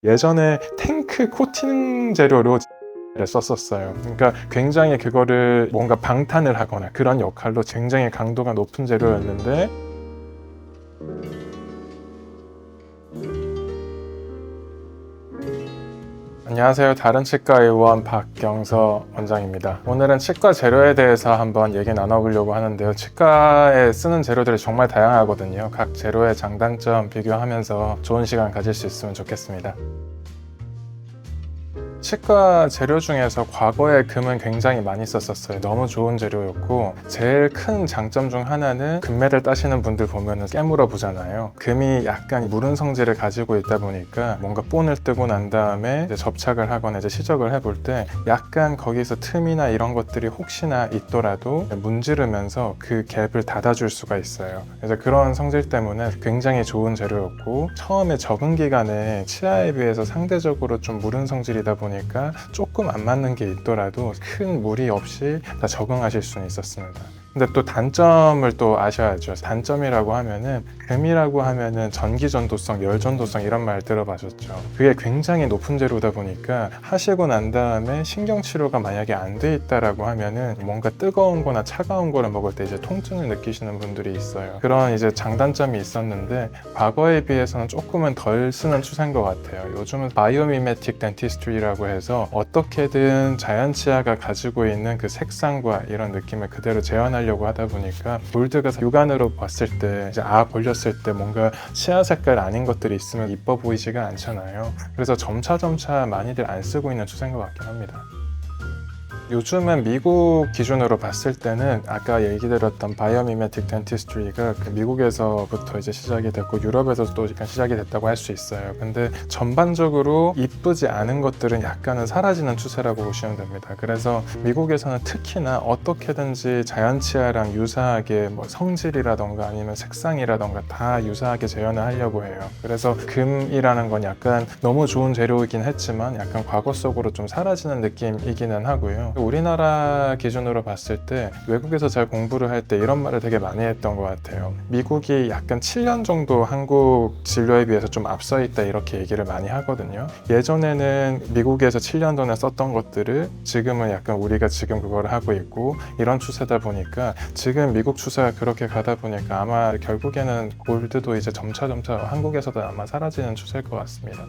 예전에 탱크 코팅 재료로 를 썼었어요. 그러니까 굉장히 그거를 뭔가 방탄을 하거나 그런 역할로 굉장히 강도가 높은 재료였는데, 안녕하세요. 다른 치과 의원 박경서 원장입니다. 오늘은 치과 재료에 대해서 한번 얘기 나눠보려고 하는데요. 치과에 쓰는 재료들이 정말 다양하거든요. 각 재료의 장단점 비교하면서 좋은 시간 가질 수 있으면 좋겠습니다. 치과 재료 중에서 과거에 금은 굉장히 많이 썼었어요. 너무 좋은 재료였고, 제일 큰 장점 중 하나는 금매를 따시는 분들 보면은 깨물어 보잖아요. 금이 약간 무른 성질을 가지고 있다 보니까 뭔가 본을 뜨고 난 다음에 이제 접착을 하거나 이제 시적을 해볼 때 약간 거기서 틈이나 이런 것들이 혹시나 있더라도 문지르면서 그 갭을 닫아줄 수가 있어요. 그래서 그런 성질 때문에 굉장히 좋은 재료였고, 처음에 적응 기간에 치아에 비해서 상대적으로 좀 무른 성질이다 보니까 조금 안 맞는 게 있더라도 큰 무리 없이 다 적응하실 수는 있었습니다. 근데 또 단점을 또 아셔야죠. 단점이라고 하면은, 금이라고 하면은 전기전도성, 열전도성 이런 말 들어보셨죠? 그게 굉장히 높은 재료다 보니까 하시고 난 다음에 신경치료가 만약에 안 돼 있다라고 하면은 뭔가 뜨거운 거나 차가운 거를 먹을 때 이제 통증을 느끼시는 분들이 있어요. 그런 이제 장단점이 있었는데, 과거에 비해서는 조금은 덜 쓰는 추세인 것 같아요. 요즘은 바이오미메틱 덴티스트리라고 해서 어떻게든 자연 치아가 가지고 있는 그 색상과 이런 느낌을 그대로 재현하려고 하다 보니까, 골드가 육안으로 봤을 때 이제 걸렸을 때 뭔가 치아 색깔 아닌 것들이 있으면 이뻐 보이지가 않잖아요. 그래서 점차 많이들 안 쓰고 있는 추세인 것 같긴 합니다. 요즘은 미국 기준으로 봤을 때는 아까 얘기 드렸던 바이오미메틱 덴티스트리가 미국에서부터 이제 시작이 됐고, 유럽에서도 또 약간 시작이 됐다고 할 수 있어요. 근데 전반적으로 이쁘지 않은 것들은 약간은 사라지는 추세라고 보시면 됩니다. 그래서 미국에서는 특히나 어떻게든지 자연 치아랑 유사하게 뭐 성질이라던가 아니면 색상이라던가 다 유사하게 재현을 하려고 해요. 그래서 금이라는 건 약간 너무 좋은 재료이긴 했지만 약간 과거 속으로 좀 사라지는 느낌이기는 하고요. 우리나라 기준으로 봤을 때 외국에서 잘 공부를 할 때 이런 말을 되게 많이 했던 것 같아요. 미국이 약간 7년 정도 한국 진료에 비해서 좀 앞서 있다 이렇게 얘기를 많이 하거든요. 예전에는 미국에서 7년 전에 썼던 것들을 지금은 약간 우리가 지금 그걸 하고 있고, 이런 추세다 보니까 지금 미국 추세가 그렇게 가다 보니까 아마 결국에는 골드도 이제 점차 한국에서도 아마 사라지는 추세일 것 같습니다.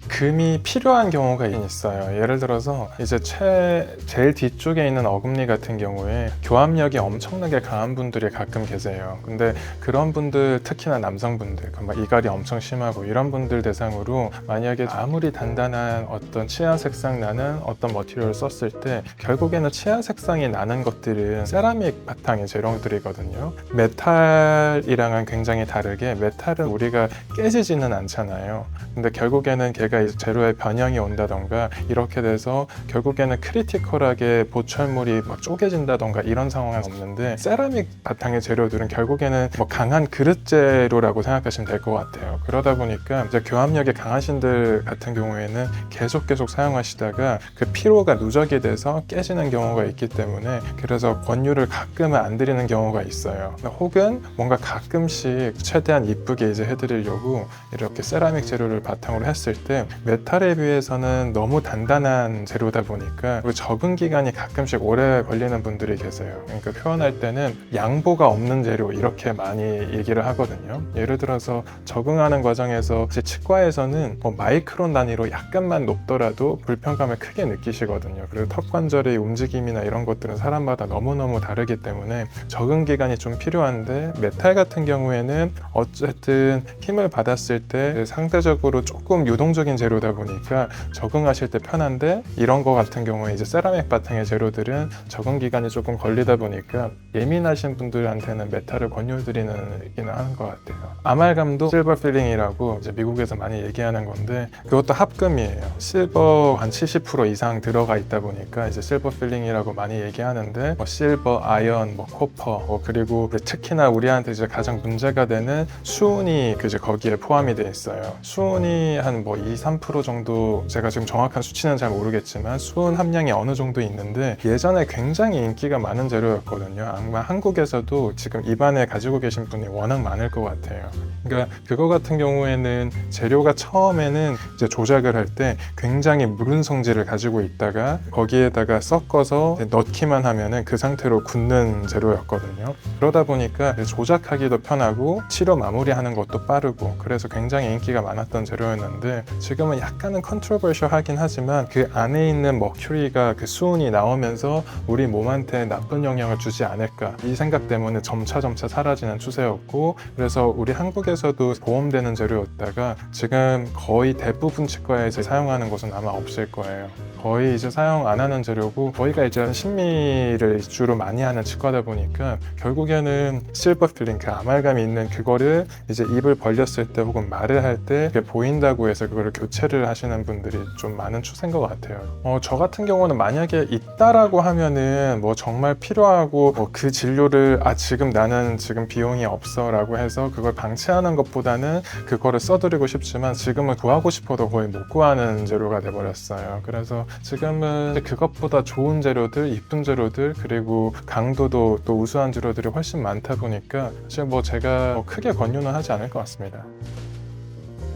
금이 필요한 경우가 있어요. 예를 들어서 이제 제일 뒤쪽에 있는 어금니 같은 경우에 교합력이 엄청나게 강한 분들이 가끔 계세요. 근데 그런 분들, 특히나 남성분들, 막 이갈이 엄청 심하고 이런 분들 대상으로 만약에 아무리 단단한 어떤 치아 색상 나는 어떤 머티리얼을 썼을 때 결국에는 치아 색상이 나는 것들은 세라믹 바탕의 재료들이거든요. 메탈이랑은 굉장히 다르게, 메탈은 우리가 깨지지는 않잖아요. 근데 결국에는 걔가 이제 재료의 변형이 온다던가 이렇게 돼서 결국에는 크리티컬하게 보철물이 막 쪼개진다던가 이런 상황은 없는데, 세라믹 바탕의 재료들은 결국에는 뭐 강한 그릇 재료라고 생각하시면 될 것 같아요. 그러다 보니까 이제 교합력이 강하신들 같은 경우에는 계속 사용하시다가 그 피로가 누적이 돼서 깨지는 경우가 있기 때문에, 그래서 권유를 가끔은 안 드리는 경우가 있어요. 혹은 뭔가 가끔씩 최대한 이쁘게 이제 해드리려고 이렇게 세라믹 재료를 바탕으로 했을 때 메탈에 비해서는 너무 단단한 재료다 보니까 적응 기간이 가끔씩 오래 걸리는 분들이 계세요. 그러니까 표현할 때는 양보가 없는 재료 이렇게 많이 얘기를 하거든요. 예를 들어서 적응하는 과정에서 제 치과에서는 뭐 마이크론 단위로 약간만 높더라도 불편감을 크게 느끼시거든요. 그리고 턱 관절의 움직임이나 이런 것들은 사람마다 너무너무 다르기 때문에 적응 기간이 좀 필요한데, 메탈 같은 경우에는 어쨌든 힘을 받았을 때 상대적으로 조금 유동적인 재료다 보니까 적응하실 때 편한데, 이런 거 같은 경우에 이제 세라믹 바탕의 재료들은 적응 기간이 조금 걸리다 보니까 예민하신 분들한테는 메탈을 권유드리는 하는 것 같아요. 아말감도 실버 필링이라고 이제 미국에서 많이 얘기하는 건데, 그것도 합금이에요. 실버 한 70% 이상 들어가 있다 보니까 이제 실버 필링이라고 많이 얘기하는데, 뭐 실버, 아연, 뭐 코퍼, 그리고 특히나 우리한테 이제 가장 문제가 되는 수은이 이제 거기에 포함이 돼 있어요. 수은이 한 뭐 2, 3% 정도, 제가 지금 정확한 수치는 잘 모르겠지만 수은 함량이 어느 정도 있는데 예전에 굉장히 인기가 많은 재료였거든요. 아마 한국에서도 지금 입안에 가지고 계신 분이 워낙 많을 것 같아요. 그러니까 그거 같은 경우에는 재료가 처음에는 이제 조작을 할 때 굉장히 무른 성질을 가지고 있다가 거기에다가 섞어서 넣기만 하면은 그 상태로 굳는 재료였거든요. 그러다 보니까 조작하기도 편하고 치료 마무리하는 것도 빠르고 그래서 굉장히 인기가 많았던 재료였는데 지금은 약간은 컨트로버셜하긴 하지만 그 안에 있는 머큐리가 그 수은이 나오면서 우리 몸한테 나쁜 영향을 주지 않을까 이 생각 때문에 점차 사라지는 추세였고 그래서 우리 한국에서도 보험되는 재료였다가 지금 거의 대부분 치과에서 사용하는 것은 아마 없을 거예요. 거의 이제 사용 안 하는 재료고 저희가 이제 심미를 주로 많이 하는 치과다 보니까 결국에는 실버 필링 그 아말감이 있는 그거를 이제 입을 벌렸을 때 혹은 말을 할 때 보인다고 해서 그거를 교체를 하시는 분들이 좀 많은 추세인 것 같아요. 저 같은 경우는 만약에 있다라고 하면은 뭐 정말 필요하고 그 진료를 지금 나는 지금 비용이 없어 라고 해서 그걸 방치하는 것보다는 그거를 써드리고 싶지만 지금은 구하고 싶어도 거의 못 구하는 재료가 돼버렸어요. 그래서 지금은 그것보다 좋은 재료들, 이쁜 재료들, 그리고 강도도 또 우수한 재료들이 훨씬 많다 보니까 사실 뭐 제가 크게 권유는 하지 않을 것 같습니다.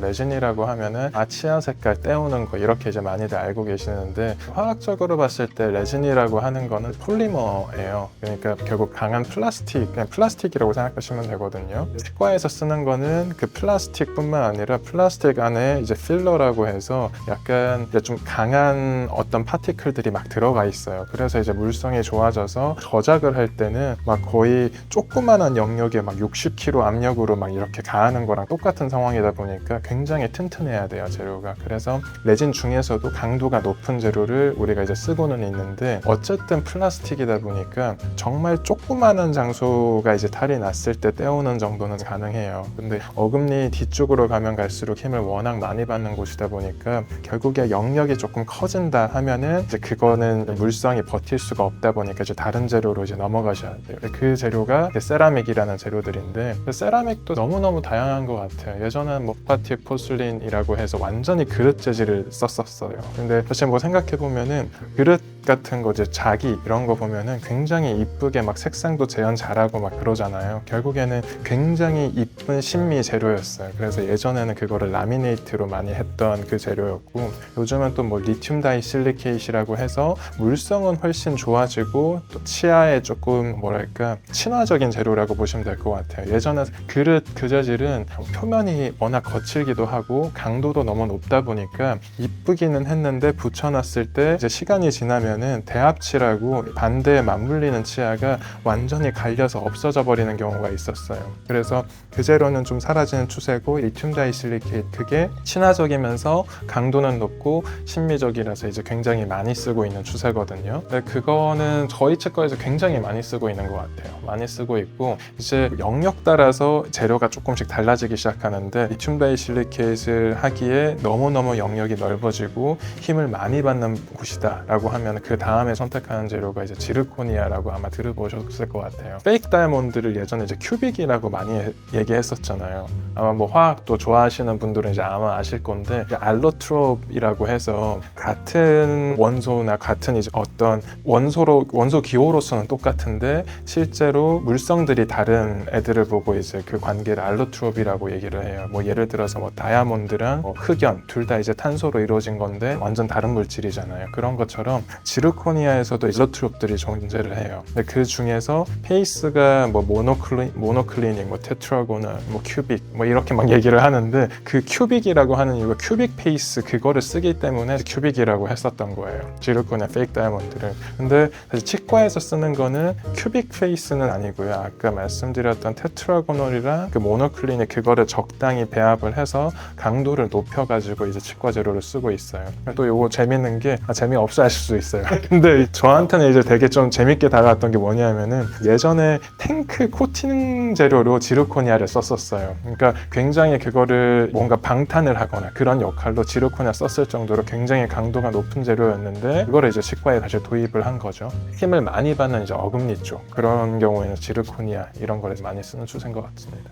레진이라고 하면은 치아 색깔 때우는 거 이렇게 이제 많이들 알고 계시는데 화학적으로 봤을 때 레진이라고 하는 거는 폴리머예요. 그러니까 결국 강한 플라스틱, 그냥 플라스틱이라고 생각하시면 되거든요. 치과에서 쓰는 거는 그 플라스틱뿐만 아니라 플라스틱 안에 이제 필러라고 해서 약간 이제 좀 강한 어떤 파티클들이 막 들어가 있어요. 그래서 이제 물성이 좋아져서 저작을 할 때는 막 거의 조그만한 영역에 막 60kg 압력으로 막 이렇게 가하는 거랑 똑같은 상황이다 보니까 굉장히 튼튼해야 돼요, 재료가. 그래서 레진 중에서도 강도가 높은 재료를 우리가 이제 쓰고는 있는데 어쨌든 플라스틱이다 보니까 정말 조그마한 장소가 이제 탈이 났을 때 떼우는 정도는 가능해요. 근데 어금니 뒤쪽으로 가면 갈수록 힘을 워낙 많이 받는 곳이다 보니까 결국에 영역이 조금 커진다 하면은 이제 그거는 물성이 버틸 수가 없다 보니까 이제 다른 재료로 이제 넘어가셔야 돼요. 그 재료가 세라믹이라는 재료들인데 세라믹도 너무너무 다양한 것 같아요. 예전엔 뭐 파티 포슬린이라고 해서 완전히 그릇 재질을 썼었어요. 근데 사실 뭐 생각해보면은 그릇 같은 거 이제 자기 이런 거 보면은 굉장히 이쁘게 막 색상도 재현 잘하고 막 그러잖아요. 결국에는 굉장히 이쁜 신미 재료였어요. 그래서 예전에는 그거를 라미네이트로 많이 했던 그 재료였고 요즘은 또 뭐 리튬 다이실리케이트라고 해서 물성은 훨씬 좋아지고 또 치아에 조금 뭐랄까 친화적인 재료라고 보시면 될 것 같아요. 예전에 그릇 그 재질은 표면이 워낙 거칠기도 하고 강도도 너무 높다 보니까 이쁘기는 했는데 붙여놨을 때 이제 시간이 지나면은 대합치라고 반대에 맞물리는 치아가 완전히 갈려서 없어져 버리는 경우가 있었어요. 그래서 그 재료는 좀 사라지는 추세고 리튬 다이실리케이트 그게 친화적이면서 강도는 높고 신미적이라서 이제 굉장히 많이 쓰고 있는 추세거든요. 근데 그거는 저희 치과에서 굉장히 많이 쓰고 있는 것 같아요. 많이 쓰고 있고 이제 영역 따라서 재료가 조금씩 달라지기 시작하는데 리튬 다이실리케이트를 하기에 너무너무 영역이 넓어지고 힘을 많이 받는 곳이다 라고 하면 그 다음에 선택하는 재료가 이제 지르코니아라고 아마 들어보셨을 것 같아요. 페이크 다이아몬드를 예전에 이제 큐빅이라고 많이 얘기했었잖아요. 아마 뭐 화학도 좋아하시는 분들은 이제 아마 아실 건데 알로트롭이라고 해서 같은 원소나 같은 이제 어떤 원소 기호로서는 똑같은데 실제로 물성들이 다른 애들을 보고 이제 그 관계를 알로트롭이라고 얘기를 해요. 뭐 예를 들어서 뭐 다이아몬드랑 뭐 흑연 둘 다 이제 탄소로 이루어진 건데 완전 다른 물질이잖아요. 그런 것처럼 지르코니아에서도 알로트롭들이 존재를 해요. 근데 그 중에서 페이스가 뭐 모노클리닉, 뭐 테트라고널, 뭐 큐빅 뭐 이렇게 막 얘기를 하는데 그 큐빅이라고 하는 이유가 큐빅 페이스 그거를 쓰기 때문에 큐빅이라고 했었던 거예요. 지르코니아 페이크 다이아몬드를. 근데 사실 치과에서 쓰는 거는 큐빅 페이스는 아니고요. 아까 말씀드렸던 테트라고널이랑 그 모노클리닉 그거를 적당히 배합을 해서 강도를 높여가지고 이제 치과 재료를 쓰고 있어요. 또 요거 재밌는 게 재미없어 하실 수 있어요. 근데 저한테는 이제 되게 좀 재밌게 다가왔던 게 뭐냐면은 예전에 탱크 코팅 재료로 지르코니아를 썼었어요. 그러니까 굉장히 그거를 뭔가 방탄을 하거나 그런 역할로 지르코니아 썼을 정도로 굉장히 강도가 높은 재료였는데 그거를 이제 치과에 다시 도입을 한 거죠. 힘을 많이 받는 이제 어금니 쪽 그런 경우에는 지르코니아 이런 거를 많이 쓰는 추세인 것 같습니다.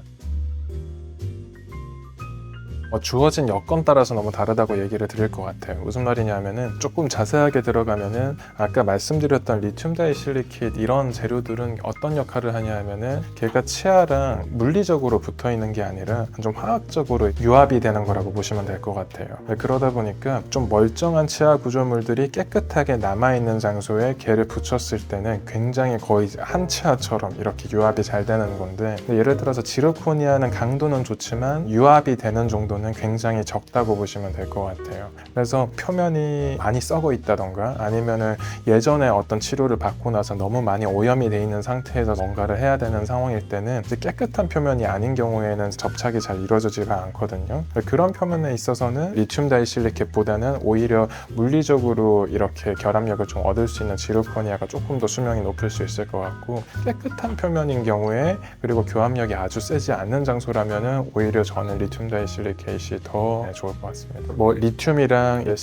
주어진 여건 따라서 너무 다르다고 얘기를 드릴 것 같아요. 무슨 말이냐면은 조금 자세하게 들어가면은 아까 말씀드렸던 리튬 다이실리킷 이런 재료들은 어떤 역할을 하냐 하면은 걔가 치아랑 물리적으로 붙어 있는 게 아니라 좀 화학적으로 유압이 되는 거라고 보시면 될 것 같아요. 그러다 보니까 좀 멀쩡한 치아 구조물들이 깨끗하게 남아있는 장소에 걔를 붙였을 때는 굉장히 거의 한 치아처럼 이렇게 유압이 잘 되는 건데, 예를 들어서 지르코니아는 강도는 좋지만 유압이 되는 정도는 굉장히 적다고 보시면 될 것 같아요. 그래서 표면이 많이 썩어 있다던가 아니면은 예전에 어떤 치료를 받고 나서 너무 많이 오염이 돼 있는 상태에서 뭔가를 해야 되는 상황일 때는 이제 깨끗한 표면이 아닌 경우에는 접착이 잘 이루어지지가 않거든요. 그런 표면에 있어서는 리튬 다이실리킷보다는 오히려 물리적으로 이렇게 결합력을 좀 얻을 수 있는 지르코니아가 조금 더 수명이 높을 수 있을 것 같고, 깨끗한 표면인 경우에 그리고 교합력이 아주 세지 않는 장소라면은 오히려 저는 리튬 다이실리킷이 더 좋을 것 같습니다. 뭐 리튬이랑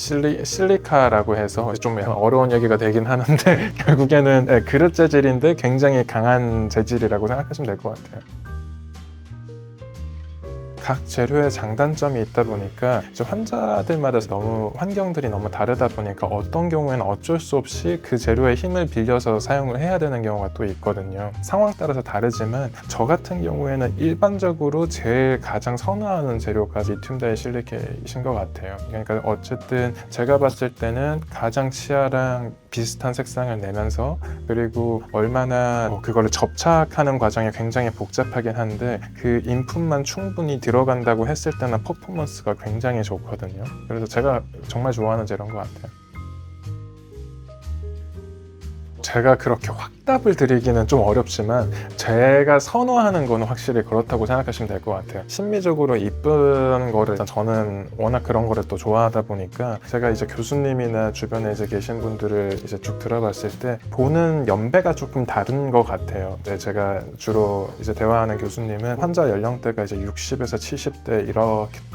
실리카라고 해서 좀 어려운 얘기가 되긴 하는데 결국에는 그릇 재질인데 굉장히 강한 재질이라고 생각하시면 될 것 같아요. 각 재료의 장단점이 있다 보니까 이제 환자들마다 너무 환경들이 너무 다르다 보니까 어떤 경우에는 어쩔 수 없이 그 재료의 힘을 빌려서 사용을 해야 되는 경우가 또 있거든요. 상황 따라서 다르지만 저 같은 경우에는 일반적으로 제일 가장 선호하는 재료가 리튬 다이실리킷인 것 같아요. 그러니까 어쨌든 제가 봤을 때는 가장 치아랑 비슷한 색상을 내면서, 그리고 얼마나 그거를 접착하는 과정이 굉장히 복잡하긴 한데 그 인풋만 충분히 들어간다고 했을 때는 퍼포먼스가 굉장히 좋거든요. 그래서 제가 정말 좋아하는 재료인 것 같아요. 제가 그렇게 확답을 드리기는 좀 어렵지만 제가 선호하는 거는 확실히 그렇다고 생각하시면 될 것 같아요. 심미적으로 이쁜 거를 저는 워낙 그런 거를 또 좋아하다 보니까 제가 이제 교수님이나 주변에 이제 계신 분들을 이제 쭉 들어봤을 때 보는 연배가 조금 다른 것 같아요. 제가 주로 이제 대화하는 교수님은 환자 연령대가 이제 60에서 70대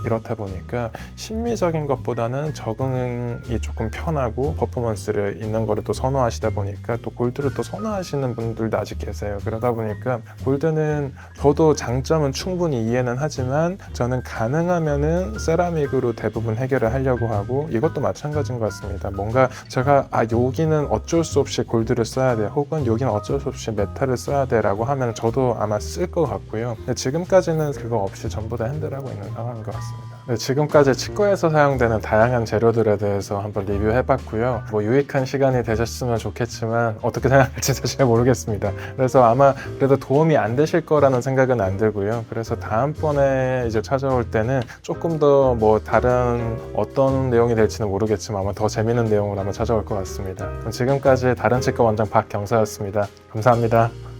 이렇다 보니까 심미적인 것보다는 적응이 조금 편하고 퍼포먼스를 있는 거를 또 선호하시다 보니까 또 골드를 또 선호하시는 분들도 아직 계세요. 그러다 보니까 골드는 저도 장점은 충분히 이해는 하지만 저는 가능하면은 세라믹으로 대부분 해결을 하려고 하고, 이것도 마찬가지인 것 같습니다. 뭔가 제가 여기는 어쩔 수 없이 골드를 써야 돼, 혹은 여기는 어쩔 수 없이 메탈을 써야 돼 라고 하면 저도 아마 쓸 것 같고요. 근데 지금까지는 그거 없이 전부 다 핸들하고 있는 상황인 것 같습니다. 지금까지 치과에서 사용되는 다양한 재료들에 대해서 한번 리뷰해봤고요. 뭐 유익한 시간이 되셨으면 좋겠지만 어떻게 생각할지 사실 모르겠습니다. 그래서 아마 그래도 도움이 안 되실 거라는 생각은 안 들고요. 그래서 다음번에 이제 찾아올 때는 조금 더 뭐 다른 어떤 내용이 될지는 모르겠지만 아마 더 재밌는 내용으로 아마 찾아올 것 같습니다. 지금까지 다른 치과 원장 박경사였습니다. 감사합니다.